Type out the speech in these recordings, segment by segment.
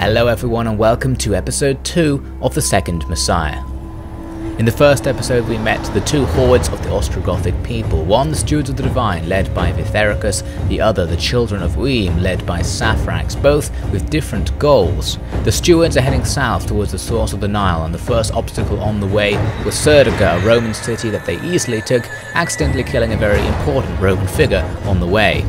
Hello everyone and welcome to episode 2 of the Second Messiah. In the first episode we met the two hordes of the Ostrogothic people, one the Stewards of the Divine led by Vithericus, the other the Children of Weem led by Saphrax, both with different goals. The Stewards are heading south towards the source of the Nile, and the first obstacle on the way was Ostrogoth, a Roman city that they easily took, accidentally killing a very important Roman figure on the way.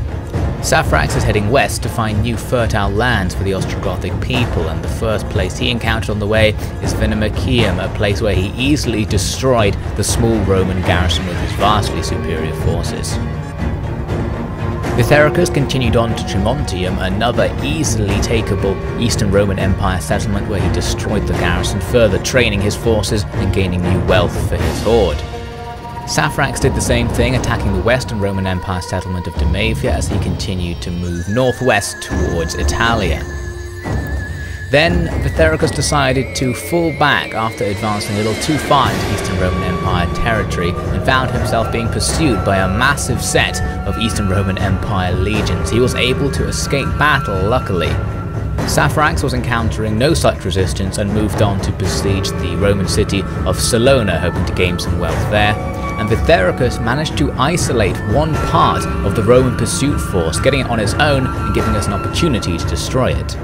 Saphrax is heading west to find new fertile lands for the Ostrogothic people, and the first place he encountered on the way is Vithericus, a place where he easily destroyed the small Roman garrison with his vastly superior forces. Vithericus continued on to Tremontium, another easily takeable Eastern Roman Empire settlement where he destroyed the garrison, further training his forces and gaining new wealth for his horde. Saphrax did the same thing, attacking the Western Roman Empire settlement of Damavia as he continued to move northwest towards Italia. Then Vithericus decided to fall back after advancing a little too far into Eastern Roman Empire territory and found himself being pursued by a massive set of Eastern Roman Empire legions. He was able to escape battle, luckily. Saphrax was encountering no such resistance and moved on to besiege the Roman city of Salona, hoping to gain some wealth there. And Vithericus managed to isolate one part of the Roman pursuit force, getting it on his own and giving us an opportunity to destroy it.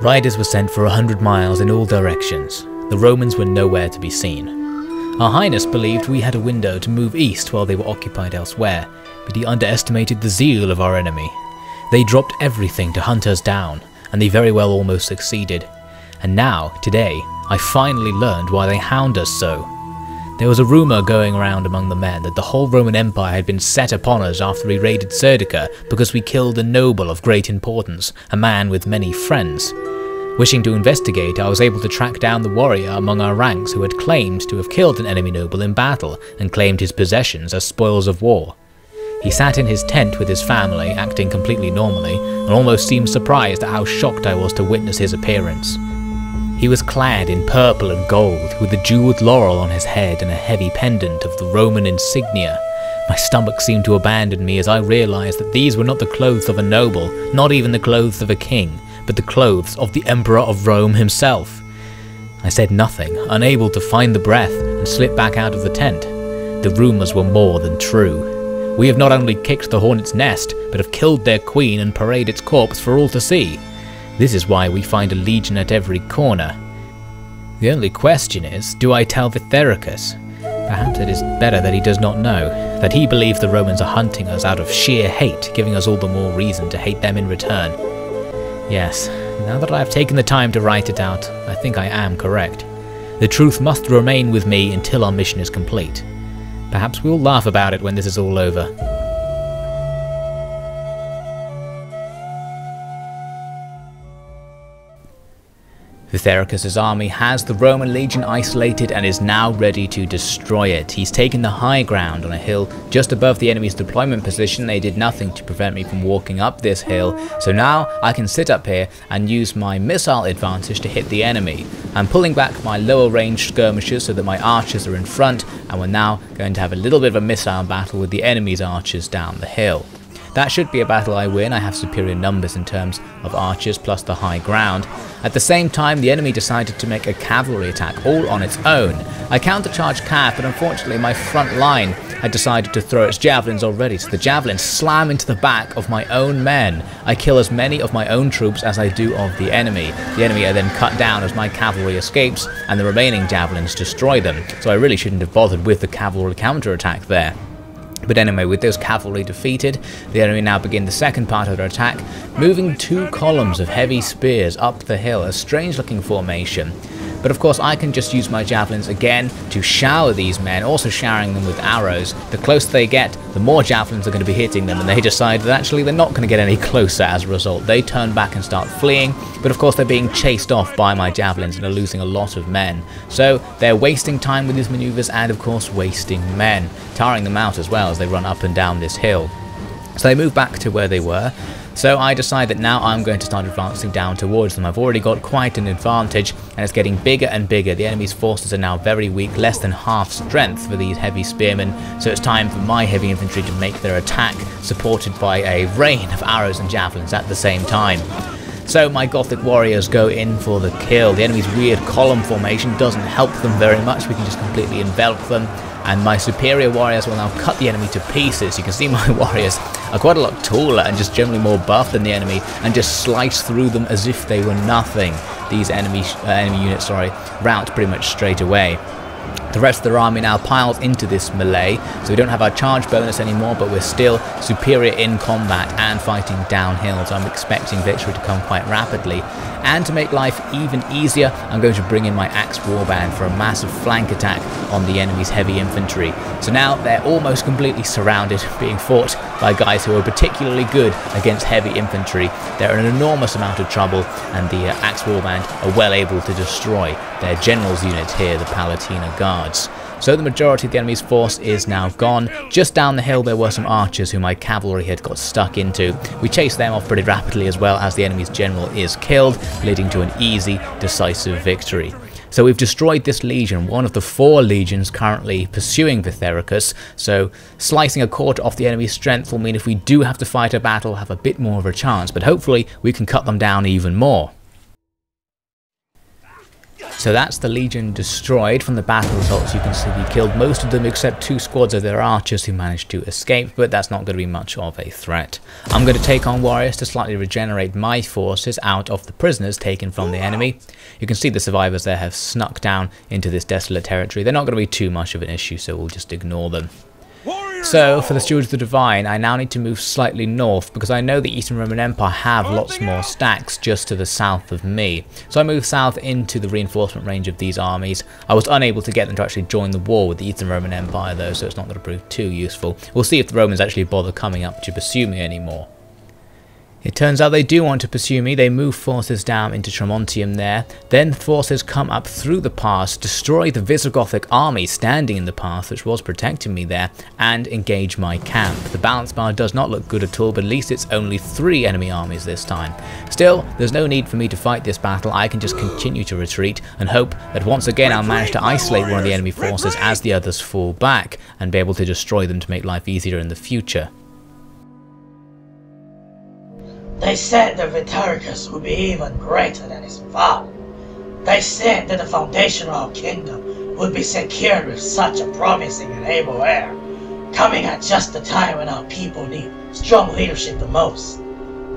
Riders were sent for 100 miles in all directions. The Romans were nowhere to be seen. Our Highness believed we had a window to move east while they were occupied elsewhere, but he underestimated the zeal of our enemy. They dropped everything to hunt us down, and they very well almost succeeded. And now, today, I finally learned why they hound us so. There was a rumour going around among the men that the whole Roman Empire had been set upon us after we raided Serdica because we killed a noble of great importance, a man with many friends. Wishing to investigate, I was able to track down the warrior among our ranks who had claimed to have killed an enemy noble in battle and claimed his possessions as spoils of war. He sat in his tent with his family, acting completely normally, and almost seemed surprised at how shocked I was to witness his appearance. He was clad in purple and gold, with a jewelled laurel on his head and a heavy pendant of the Roman insignia. My stomach seemed to abandon me as I realised that these were not the clothes of a noble, not even the clothes of a king, but the clothes of the Emperor of Rome himself. I said nothing, unable to find the breath, and slipped back out of the tent. The rumours were more than true. We have not only kicked the hornet's nest, but have killed their queen and parade its corpse for all to see. This is why we find a legion at every corner. The only question is, do I tell Vithericus? Perhaps it is better that he does not know, that he believes the Romans are hunting us out of sheer hate, giving us all the more reason to hate them in return. Yes, now that I have taken the time to write it out, I think I am correct. The truth must remain with me until our mission is complete. Perhaps we'll laugh about it when this is all over. Vithericus' army has the Roman legion isolated and is now ready to destroy it. He's taken the high ground on a hill just above the enemy's deployment position. They did nothing to prevent me from walking up this hill, so now I can sit up here and use my missile advantage to hit the enemy. I'm pulling back my lower range skirmishers so that my archers are in front, and we're now going to have a little bit of a missile battle with the enemy's archers down the hill. That should be a battle I win. I have superior numbers in terms of archers plus the high ground. At the same time, the enemy decided to make a cavalry attack all on its own. I countercharged cav, but unfortunately my front line had decided to throw its javelins already, so the javelins slam into the back of my own men. I kill as many of my own troops as I do of the enemy. The enemy are then cut down as my cavalry escapes, and the remaining javelins destroy them. So I really shouldn't have bothered with the cavalry counterattack there. But anyway, with those cavalry defeated, the enemy now begin the second part of their attack, moving 2 columns of heavy spears up the hill, a strange looking formation. But of course I can just use my javelins again to shower these men, also showering them with arrows. The closer they get, the more javelins are going to be hitting them, and they decide that actually they're not going to get any closer as a result. They turn back and start fleeing, but of course they're being chased off by my javelins and are losing a lot of men. So they're wasting time with these maneuvers and of course wasting men, tiring them out as well as they run up and down this hill. So they move back to where they were, So I decide that now I'm going to start advancing down towards them. I've already got quite an advantage, and it's getting bigger and bigger. The enemy's forces are now very weak, less than half strength for these heavy spearmen, so it's time for my heavy infantry to make their attack, supported by a rain of arrows and javelins at the same time. So my Gothic warriors go in for the kill. The enemy's weird column formation doesn't help them very much. We can just completely envelop them. And my superior warriors will now cut the enemy to pieces. You can see my warriors are quite a lot taller and just generally more buff than the enemy, and just slice through them as if they were nothing. These enemy units, rout pretty much straight away. The rest of their army now piles into this melee, so we don't have our charge bonus anymore, but we're still superior in combat and fighting downhill, so I'm expecting victory to come quite rapidly. And to make life even easier, I'm going to bring in my axe warband for a massive flank attack on the enemy's heavy infantry. So now they're almost completely surrounded, being fought by guys who are particularly good against heavy infantry. They're in an enormous amount of trouble, and the axe warband are well able to destroy their general's unit here, the Palatina Guards. So the majority of the enemy's force is now gone. Just down the hill there were some archers who my cavalry had got stuck into. We chased them off pretty rapidly, as well as the enemy's general is killed, leading to an easy, decisive victory. So we've destroyed this legion, one of the 4 legions currently pursuing Vithericus, so slicing a quarter off the enemy's strength will mean if we do have to fight a battle, we'll have a bit more of a chance, but hopefully we can cut them down even more. So that's the legion destroyed. From the battle results you can see we killed most of them except 2 squads of their archers who managed to escape, but that's not going to be much of a threat. I'm going to take on warriors to slightly regenerate my forces out of the prisoners taken from the enemy. You can see the survivors there have snuck down into this desolate territory. They're not going to be too much of an issue, so we'll just ignore them. So, for the Stewards of the Divine, I now need to move slightly north, because I know the Eastern Roman Empire have lots more stacks just to the south of me. So I move south into the reinforcement range of these armies. I was unable to get them to actually join the war with the Eastern Roman Empire though, so it's not going to prove too useful. We'll see if the Romans actually bother coming up to pursue me anymore. It turns out they do want to pursue me. They move forces down into Tremontium there. Then forces come up through the pass, destroy the Visigothic army standing in the path which was protecting me there, and engage my camp. The balance bar does not look good at all, but at least it's only 3 enemy armies this time. Still, there's no need for me to fight this battle. I can just continue to retreat and hope that once again I'll manage to isolate one of the enemy forces as the others fall back, and be able to destroy them to make life easier in the future. They said that Vithericus would be even greater than his father. They said that the foundation of our kingdom would be secured with such a promising and able heir, coming at just the time when our people need strong leadership the most.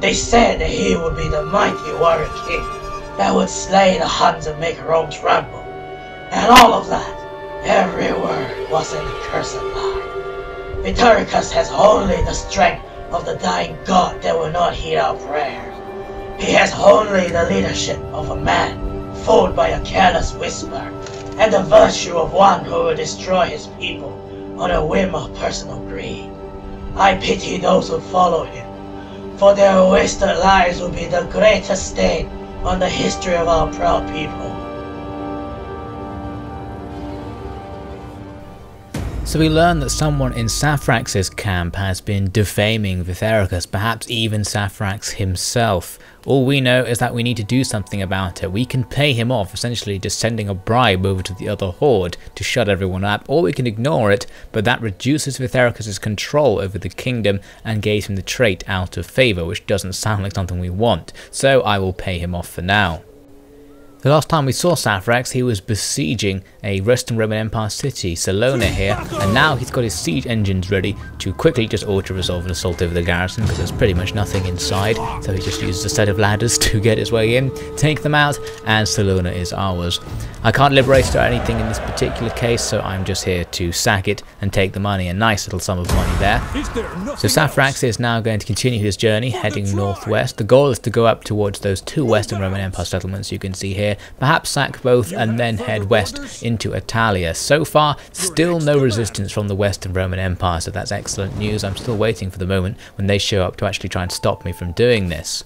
They said that he would be the mighty warrior king that would slay the Huns and make Rome tremble. And all of that, every word, was an accursed lie. Vithericus has only the strength of the dying god that will not heed our prayer. He has only the leadership of a man fooled by a careless whisper, and the virtue of one who will destroy his people on a whim of personal greed. I pity those who follow him, for their wasted lives will be the greatest stain on the history of our proud people. So we learn that someone in Saphrax's camp has been defaming Vithericus, perhaps even Saphrax himself. All we know is that we need to do something about it. We can pay him off, essentially just sending a bribe over to the other horde to shut everyone up, or we can ignore it, but that reduces Vithericus' control over the kingdom and gives him the trait out of favour, which doesn't sound like something we want, so I will pay him off for now. The last time we saw Saphrax, he was besieging a Western Roman Empire city, Salona here, and now he's got his siege engines ready to quickly just auto-resolve an assault over the garrison, because there's pretty much nothing inside, so he just uses a set of ladders to get his way in, take them out, and Salona is ours. I can't liberate it or anything in this particular case, so I'm just here to sack it and take the money, a nice little sum of money there. So Saphrax is now going to continue his journey, heading northwest. The goal is to go up towards those 2 Western Roman Empire settlements you can see here, perhaps sack both and then head west into Italia. So far, still no resistance from the Western Roman Empire, so that's excellent news. I'm still waiting for the moment when they show up to actually try and stop me from doing this.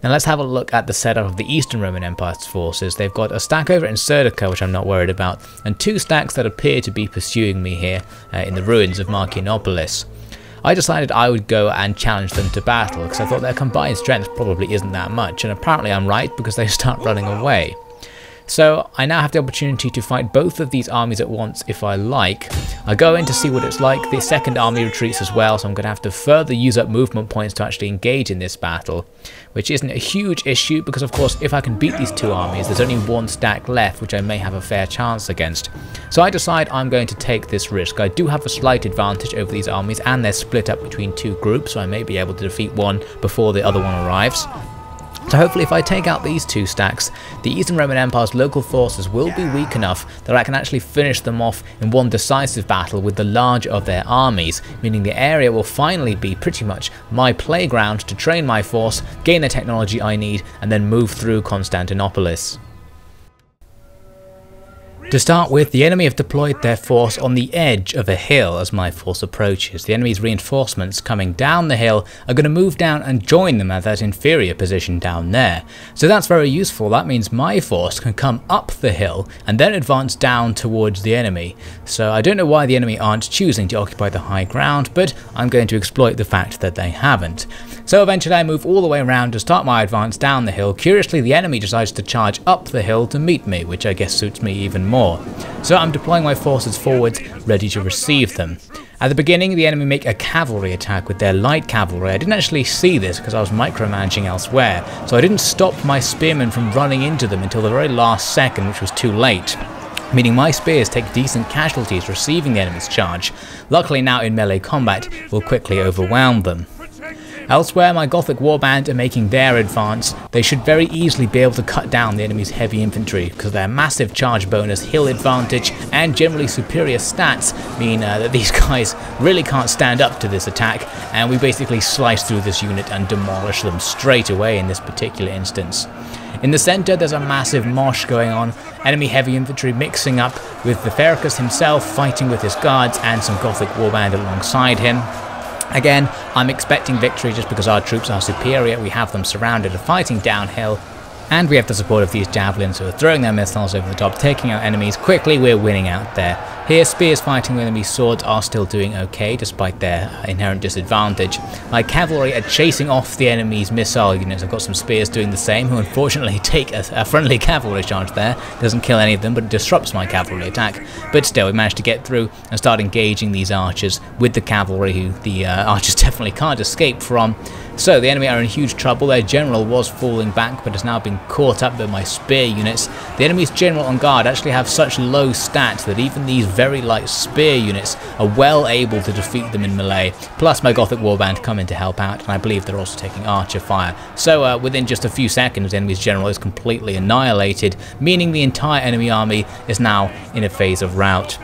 Now let's have a look at the setup of the Eastern Roman Empire's forces. They've got a stack over in Serdica, which I'm not worried about, and 2 stacks that appear to be pursuing me here in the ruins of Marcianopolis. I decided I would go and challenge them to battle because I thought their combined strength probably isn't that much, and apparently I'm right because they start running away. So I now have the opportunity to fight both of these armies at once if I like. I go in to see what it's like. The second army retreats as well, so I'm going to have to further use up movement points to actually engage in this battle, which isn't a huge issue because of course if I can beat these two armies there's only one stack left which I may have a fair chance against. So I decide I'm going to take this risk. I do have a slight advantage over these armies and they're split up between two groups, so I may be able to defeat one before the other one arrives. So hopefully if I take out these two stacks, the Eastern Roman Empire's local forces will be weak enough that I can actually finish them off in one decisive battle with the larger of their armies, meaning the area will finally be pretty much my playground to train my force, gain the technology I need, and then move through Constantinopolis. To start with, the enemy have deployed their force on the edge of a hill as my force approaches. The enemy's reinforcements coming down the hill are going to move down and join them at that inferior position down there. So that's very useful. That means my force can come up the hill and then advance down towards the enemy. So I don't know why the enemy aren't choosing to occupy the high ground, but I'm going to exploit the fact that they haven't. So eventually I move all the way around to start my advance down the hill. Curiously, the enemy decides to charge up the hill to meet me, which I guess suits me even more. So I'm deploying my forces forwards, ready to receive them. At the beginning, the enemy make a cavalry attack with their light cavalry. I didn't actually see this because I was micromanaging elsewhere, so I didn't stop my spearmen from running into them until the very last second, which was too late, meaning my spears take decent casualties receiving the enemy's charge. Luckily now in melee combat, we'll quickly overwhelm them. Elsewhere, my Gothic warband are making their advance. They should very easily be able to cut down the enemy's heavy infantry because their massive charge bonus, hill advantage, and generally superior stats mean that these guys really can't stand up to this attack, and we basically slice through this unit and demolish them straight away in this particular instance. In the centre there's a massive mosh going on, enemy heavy infantry mixing up with Vithericus himself fighting with his guards and some Gothic warband alongside him. Again, I'm expecting victory just because our troops are superior, we have them surrounded and fighting downhill, and we have the support of these javelins who are throwing their missiles over the top, taking out enemies quickly. We're winning out there. Here, spears fighting with enemy swords are still doing okay despite their inherent disadvantage. My cavalry are chasing off the enemy's missile units. I've got some spears doing the same, who unfortunately take a friendly cavalry charge there. Doesn't kill any of them, but it disrupts my cavalry attack. But still, we managed to get through and start engaging these archers with the cavalry, who the archers definitely can't escape from. So the enemy are in huge trouble. Their general was falling back but has now been caught up by my spear units. The enemy's general on guard actually have such low stats that even these very light spear units are well able to defeat them in melee. Plus my Gothic warband come in to help out, and I believe they're also taking archer fire. So within just a few seconds the enemy's general is completely annihilated, meaning the entire enemy army is now in a phase of rout.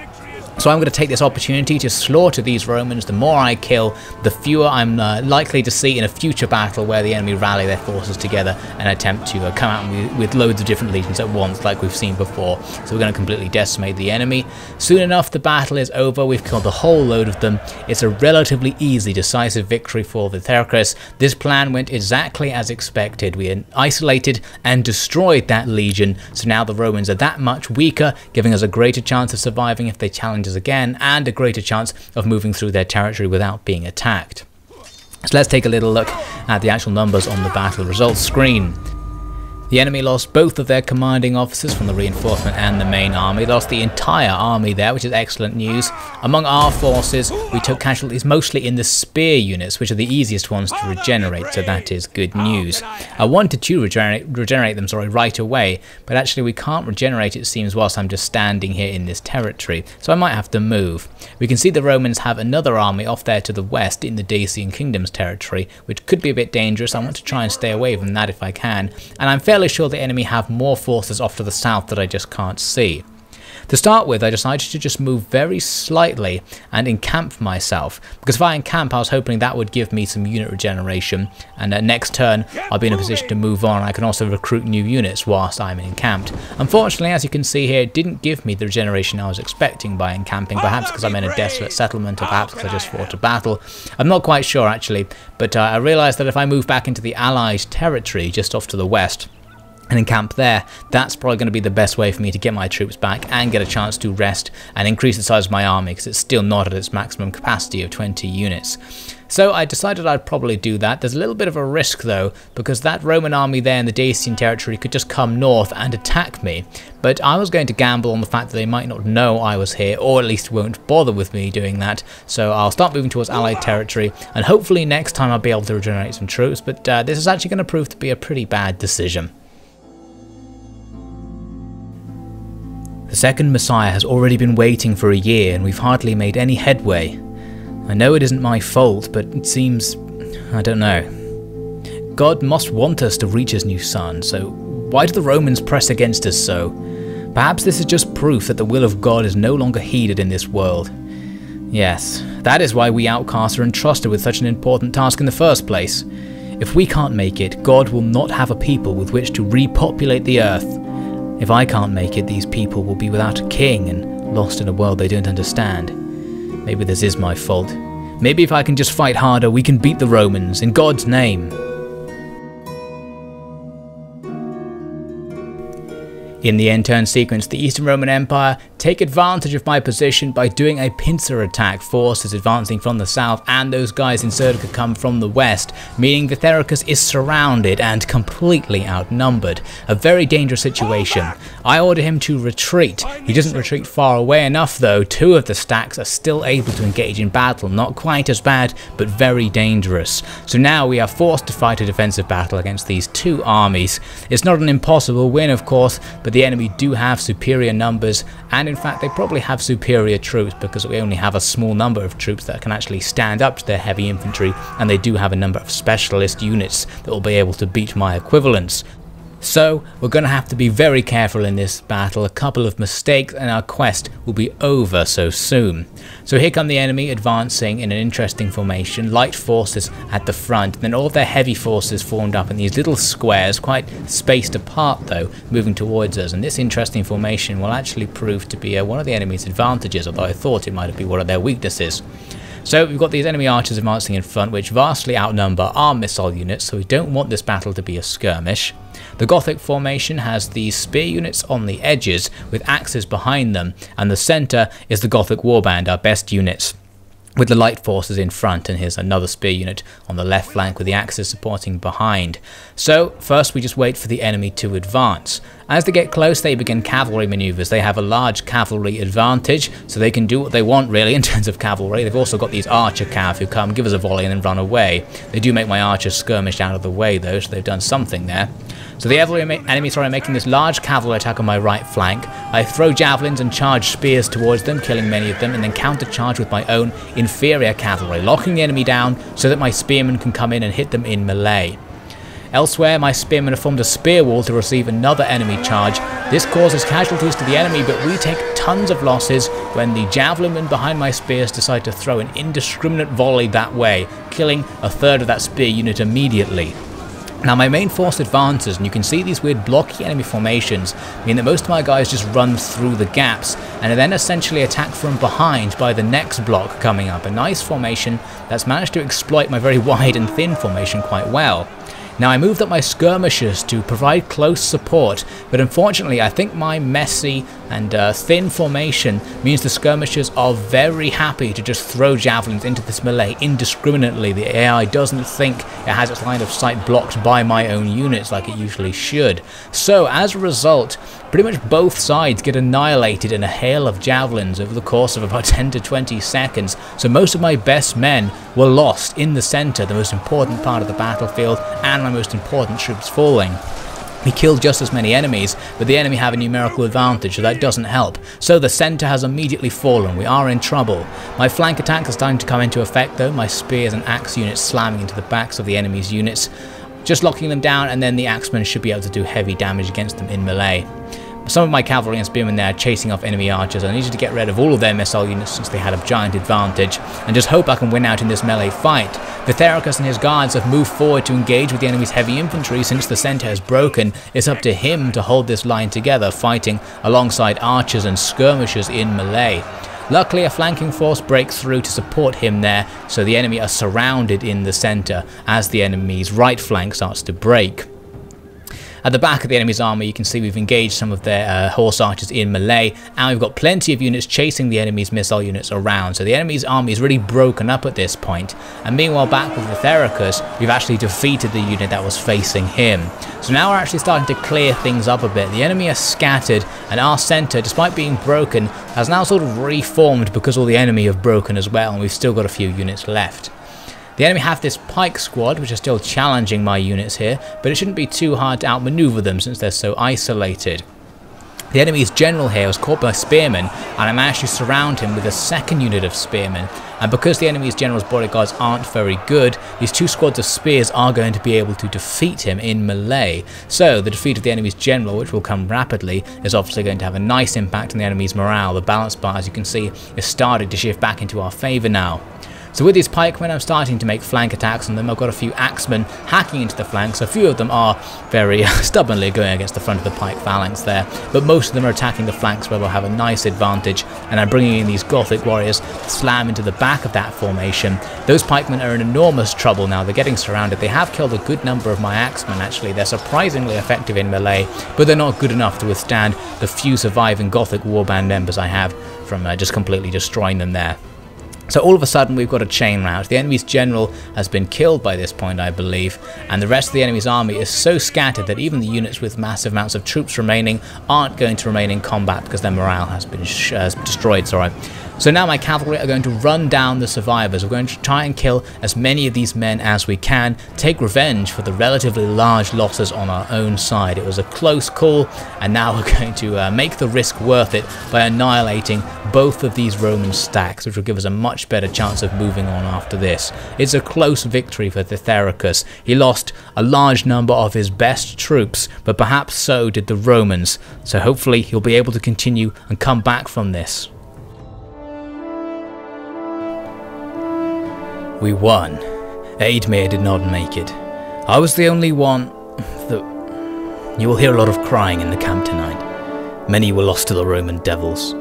So I'm going to take this opportunity to slaughter these Romans. The more I kill, the fewer I'm likely to see in a future battle where the enemy rally their forces together and attempt to come out with loads of different legions at once like we've seen before. So we're going to completely decimate the enemy. Soon enough the battle is over, we've killed a whole load of them. It's a relatively easy, decisive victory for Vithericus. This plan went exactly as expected. We isolated and destroyed that legion, so now the Romans are that much weaker, giving us a greater chance of surviving if they challenge us again, and a greater chance of moving through their territory without being attacked. So let's take a little look at the actual numbers on the battle results screen. The enemy lost both of their commanding officers from the reinforcement and the main army. They lost the entire army there, which is excellent news. Among our forces, we took casualties mostly in the spear units, which are the easiest ones to regenerate, so that is good news. I wanted to regenerate them right away, but actually we can't regenerate, it seems, whilst I'm just standing here in this territory, so I might have to move. We can see the Romans have another army off there to the west in the Dacian Kingdom's territory, which could be a bit dangerous. I want to try and stay away from that if I can, and I'm fairly sure the enemy have more forces off to the south that I just can't see. To start with, I decided to just move very slightly and encamp myself, because if I encamp I was hoping that would give me some unit regeneration, and next turn I'll be in a position to move on. I can also recruit new units whilst I'm encamped. Unfortunately, as you can see here, it didn't give me the regeneration I was expecting by encamping, perhaps because I'm in a desolate settlement or perhaps because I just fought a battle. I'm not quite sure actually, but I realised that if I move back into the Allied territory just off to the west, and encamp there, that's probably going to be the best way for me to get my troops back and get a chance to rest and increase the size of my army, because it's still not at its maximum capacity of 20 units. So I decided I'd probably do that. There's a little bit of a risk though, because that Roman army there in the Dacian territory could just come north and attack me, but I was going to gamble on the fact that they might not know I was here, or at least won't bother with me doing that. So I'll start moving towards allied territory, and hopefully next time I'll be able to regenerate some troops, but this is actually going to prove to be a pretty bad decision. The second Messiah has already been waiting for a year, and we've hardly made any headway. I know it isn't my fault, but it seems... I don't know. God must want us to reach his new son, so why do the Romans press against us so? Perhaps this is just proof that the will of God is no longer heeded in this world. Yes, that is why we outcasts are entrusted with such an important task in the first place. If we can't make it, God will not have a people with which to repopulate the earth. If I can't make it, these people will be without a king and lost in a world they don't understand. Maybe this is my fault. Maybe if I can just fight harder, we can beat the Romans, in God's name. In the end turn sequence, the Eastern Roman Empire take advantage of my position by doing a pincer attack. Forces advancing from the south and those guys in Serdica come from the west, meaning Vithericus is surrounded and completely outnumbered. A very dangerous situation. I order him to retreat. He doesn't retreat far away enough though. Two of the stacks are still able to engage in battle. Not quite as bad, but very dangerous. So now we are forced to fight a defensive battle against these two armies. It's not an impossible win, of course, but the enemy do have superior numbers, and in fact they probably have superior troops, because we only have a small number of troops that can actually stand up to their heavy infantry, and they do have a number of specialist units that will be able to beat my equivalents. So we're going to have to be very careful in this battle. A couple of mistakes and our quest will be over so soon. So here come the enemy advancing in an interesting formation. Light forces at the front, then all of their heavy forces formed up in these little squares, quite spaced apart though, moving towards us. And this interesting formation will actually prove to be one of the enemy's advantages, although I thought it might be one of their weaknesses. So we've got these enemy archers advancing in front, which vastly outnumber our missile units, so we don't want this battle to be a skirmish. The Gothic formation has these spear units on the edges with axes behind them, and the centre is the Gothic warband, our best units, with the light forces in front, and here's another spear unit on the left flank with the axes supporting behind. So first we just wait for the enemy to advance. As they get close, they begin cavalry maneuvers. They have a large cavalry advantage, so they can do what they want really in terms of cavalry. They've also got these archer cav who come, give us a volley and then run away. They do make my archers skirmish out of the way though, so they've done something there. So the enemies are making this large cavalry attack on my right flank. I throw javelins and charge spears towards them, killing many of them, and then counter-charge with my own inferior cavalry, locking the enemy down so that my spearmen can come in and hit them in melee. Elsewhere, my spearmen have formed a spear wall to receive another enemy charge. This causes casualties to the enemy, but we take tons of losses when the javelin men behind my spears decide to throw an indiscriminate volley that way, killing a third of that spear unit immediately. Now my main force advances, and you can see these weird blocky enemy formations mean that most of my guys just run through the gaps and are then essentially attacked from behind by the next block coming up. A nice formation that's managed to exploit my very wide and thin formation quite well. Now I moved up my skirmishers to provide close support, but unfortunately I think my messy and thin formation means the skirmishers are very happy to just throw javelins into this melee indiscriminately. The AI doesn't think it has its line of sight blocked by my own units like it usually should. So as a result, pretty much both sides get annihilated in a hail of javelins over the course of about 10 to 20 seconds. So most of my best men were lost in the center, the most important part of the battlefield, and my most important troops falling. We killed just as many enemies, but the enemy have a numerical advantage, so that doesn't help. So the centre has immediately fallen. We are in trouble. My flank attacks are starting to come into effect though, my spears and axe units slamming into the backs of the enemy's units, just locking them down, and then the axemen should be able to do heavy damage against them in melee. Some of my cavalry and spearmen there are chasing off enemy archers. I needed to get rid of all of their missile units since they had a giant advantage, and just hope I can win out in this melee fight. Vithericus and his guards have moved forward to engage with the enemy's heavy infantry. Since the centre has broken, it's up to him to hold this line together, fighting alongside archers and skirmishers in melee. Luckily, a flanking force breaks through to support him there, so the enemy are surrounded in the centre as the enemy's right flank starts to break. At the back of the enemy's army, you can see we've engaged some of their horse archers in melee, and we've got plenty of units chasing the enemy's missile units around. So the enemy's army is really broken up at this point. And meanwhile, back with Vithericus, we've actually defeated the unit that was facing him. So now we're actually starting to clear things up a bit. The enemy are scattered, and our centre, despite being broken, has now sort of reformed because all the enemy have broken as well, and we've still got a few units left. The enemy have this pike squad, which are still challenging my units here, but it shouldn't be too hard to outmaneuver them since they're so isolated. The enemy's general here was caught by spearmen, and I managed to surround him with a second unit of spearmen. And because the enemy's general's bodyguards aren't very good, these two squads of spears are going to be able to defeat him in melee. So the defeat of the enemy's general, which will come rapidly, is obviously going to have a nice impact on the enemy's morale. The balance bar, as you can see, is starting to shift back into our favour now. So with these pikemen, I'm starting to make flank attacks on them. I've got a few axemen hacking into the flanks. A few of them are very stubbornly going against the front of the pike phalanx there, but most of them are attacking the flanks where they'll have a nice advantage, and I'm bringing in these Gothic warriors to slam into the back of that formation. Those pikemen are in enormous trouble now. They're getting surrounded. They have killed a good number of my axemen actually. They're surprisingly effective in melee, but they're not good enough to withstand the few surviving Gothic warband members I have from just completely destroying them there. So all of a sudden we've got a chain rout. The enemy's general has been killed by this point, I believe, and the rest of the enemy's army is so scattered that even the units with massive amounts of troops remaining aren't going to remain in combat because their morale has been destroyed. So now my cavalry are going to run down the survivors. We're going to try and kill as many of these men as we can, take revenge for the relatively large losses on our own side. It was a close call, and now we're going to make the risk worth it by annihilating both of these Roman stacks, which will give us a much better chance of moving on after this. It's a close victory for Vithericus. He lost a large number of his best troops, but perhaps so did the Romans. So hopefully he'll be able to continue and come back from this. We won. Adriatic did not make it. I was the only one that... You will hear a lot of crying in the camp tonight. Many were lost to the Roman devils.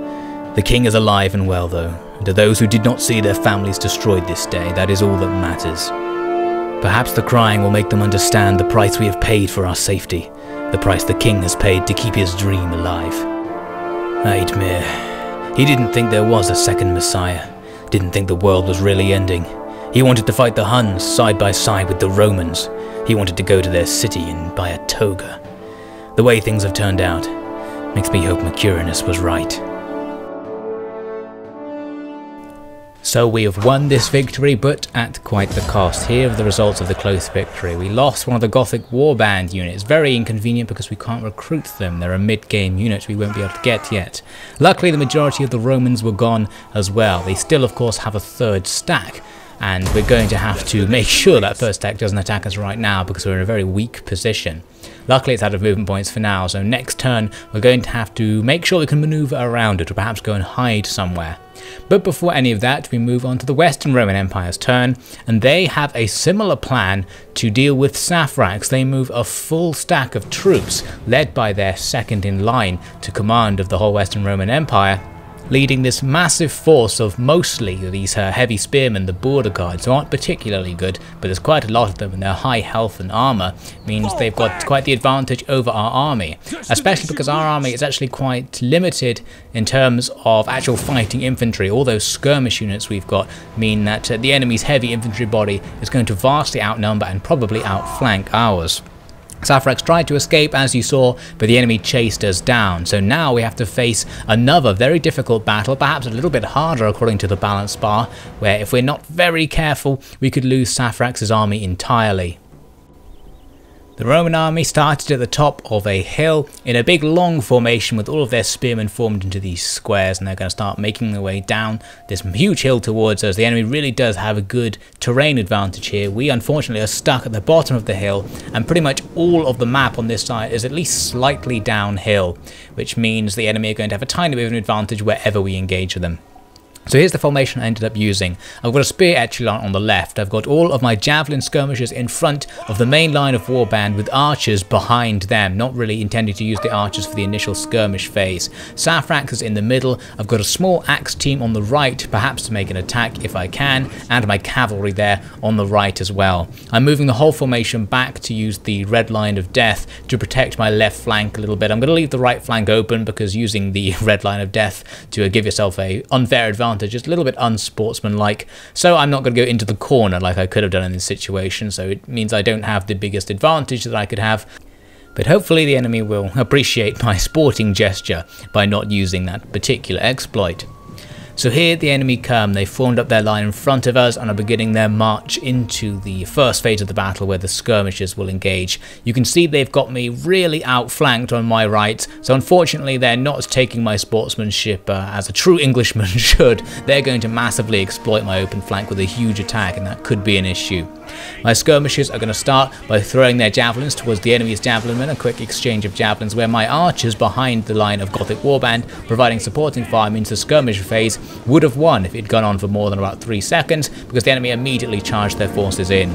The king is alive and well though, and to those who did not see their families destroyed this day, that is all that matters. Perhaps the crying will make them understand the price we have paid for our safety, the price the king has paid to keep his dream alive. Adriatic, he didn't think there was a second Messiah, didn't think the world was really ending. He wanted to fight the Huns side by side with the Romans. He wanted to go to their city and buy a toga. The way things have turned out makes me hope Mercurinus was right. So we have won this victory, but at quite the cost. Here are the results of the close victory. We lost one of the Gothic warband units. Very inconvenient because we can't recruit them. They're a mid-game unit we won't be able to get yet. Luckily, the majority of the Romans were gone as well. They still, of course, have a third stack, and we're going to have to make sure that third stack doesn't attack us right now because we're in a very weak position. Luckily it's out of movement points for now, so next turn we're going to have to make sure we can maneuver around it or perhaps go and hide somewhere. But before any of that, we move on to the Western Roman Empire's turn, and they have a similar plan to deal with Saphrax. They move a full stack of troops, led by their second in line to command of the whole Western Roman Empire, leading this massive force of mostly these heavy spearmen, the border guards, who aren't particularly good, but there's quite a lot of them, and their high health and armour means they've got quite the advantage over our army, especially because our army is actually quite limited in terms of actual fighting infantry. All those skirmish units we've got mean that the enemy's heavy infantry body is going to vastly outnumber and probably outflank ours. Saphrax tried to escape, as you saw, but the enemy chased us down, so now we have to face another very difficult battle, perhaps a little bit harder according to the balance bar, where if we're not very careful we could lose Saphrax's army entirely. The Roman army started at the top of a hill in a big long formation with all of their spearmen formed into these squares, and they're going to start making their way down this huge hill towards us. The enemy really does have a good terrain advantage here. We unfortunately are stuck at the bottom of the hill, and pretty much all of the map on this side is at least slightly downhill, which means the enemy are going to have a tiny bit of an advantage wherever we engage with them. So here's the formation I ended up using. I've got a spear echelon on the left. I've got all of my javelin skirmishers in front of the main line of warband with archers behind them, not really intending to use the archers for the initial skirmish phase. Saphrax is in the middle. I've got a small axe team on the right, perhaps to make an attack if I can, and my cavalry there on the right as well. I'm moving the whole formation back to use the red line of death to protect my left flank a little bit. I'm going to leave the right flank open because using the red line of death to give yourself a unfair advantage is a little bit unsportsmanlike, so I'm not going to go into the corner like I could have done in this situation, so it means I don't have the biggest advantage that I could have. But hopefully the enemy will appreciate my sporting gesture by not using that particular exploit. So here the enemy come, they formed up their line in front of us and are beginning their march into the first phase of the battle where the skirmishers will engage. You can see they've got me really outflanked on my right, so unfortunately they're not taking my sportsmanship as a true Englishman should. They're going to massively exploit my open flank with a huge attack, and that could be an issue. My skirmishers are going to start by throwing their javelins towards the enemy's javelin men, a quick exchange of javelins where my archers behind the line of Gothic warband providing supporting fire means the skirmish phase would have won if it had gone on for more than about 3 seconds because the enemy immediately charged their forces in.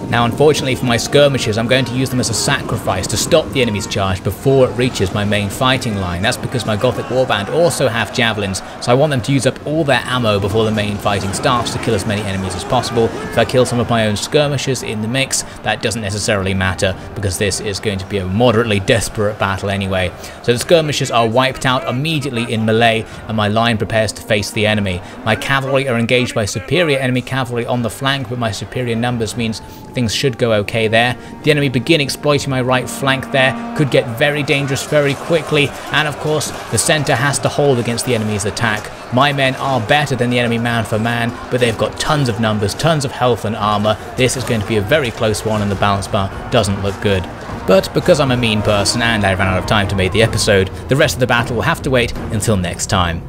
Now unfortunately for my skirmishers, I'm going to use them as a sacrifice to stop the enemy's charge before it reaches my main fighting line. That's because my Gothic warband also have javelins, so I want them to use up all their ammo before the main fighting starts to kill as many enemies as possible. If I kill some of my own skirmishers in the mix, that doesn't necessarily matter because this is going to be a moderately desperate battle anyway. So the skirmishers are wiped out immediately in melee and my line prepares to face the enemy. My cavalry are engaged by superior enemy cavalry on the flank, but my superior numbers means things should go okay there. The enemy begin exploiting my right flank there, could get very dangerous very quickly, and of course the centre has to hold against the enemy's attack. My men are better than the enemy man for man, but they've got tons of numbers, tons of health and armour. This is going to be a very close one and the balance bar doesn't look good. But because I'm a mean person and I ran out of time to make the episode, the rest of the battle will have to wait until next time.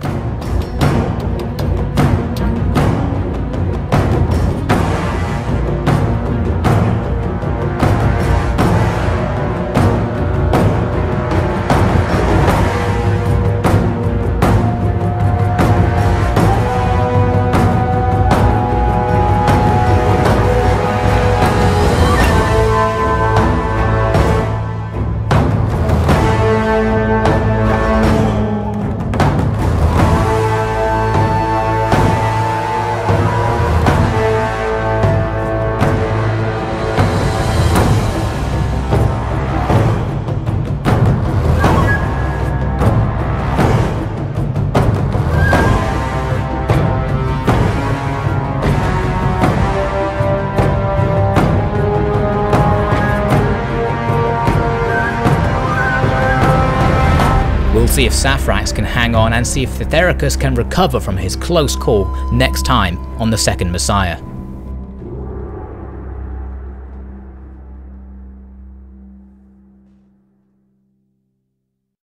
We'll see if Saphrax can hang on and see if Vithericus can recover from his close call next time on The Second Messiah.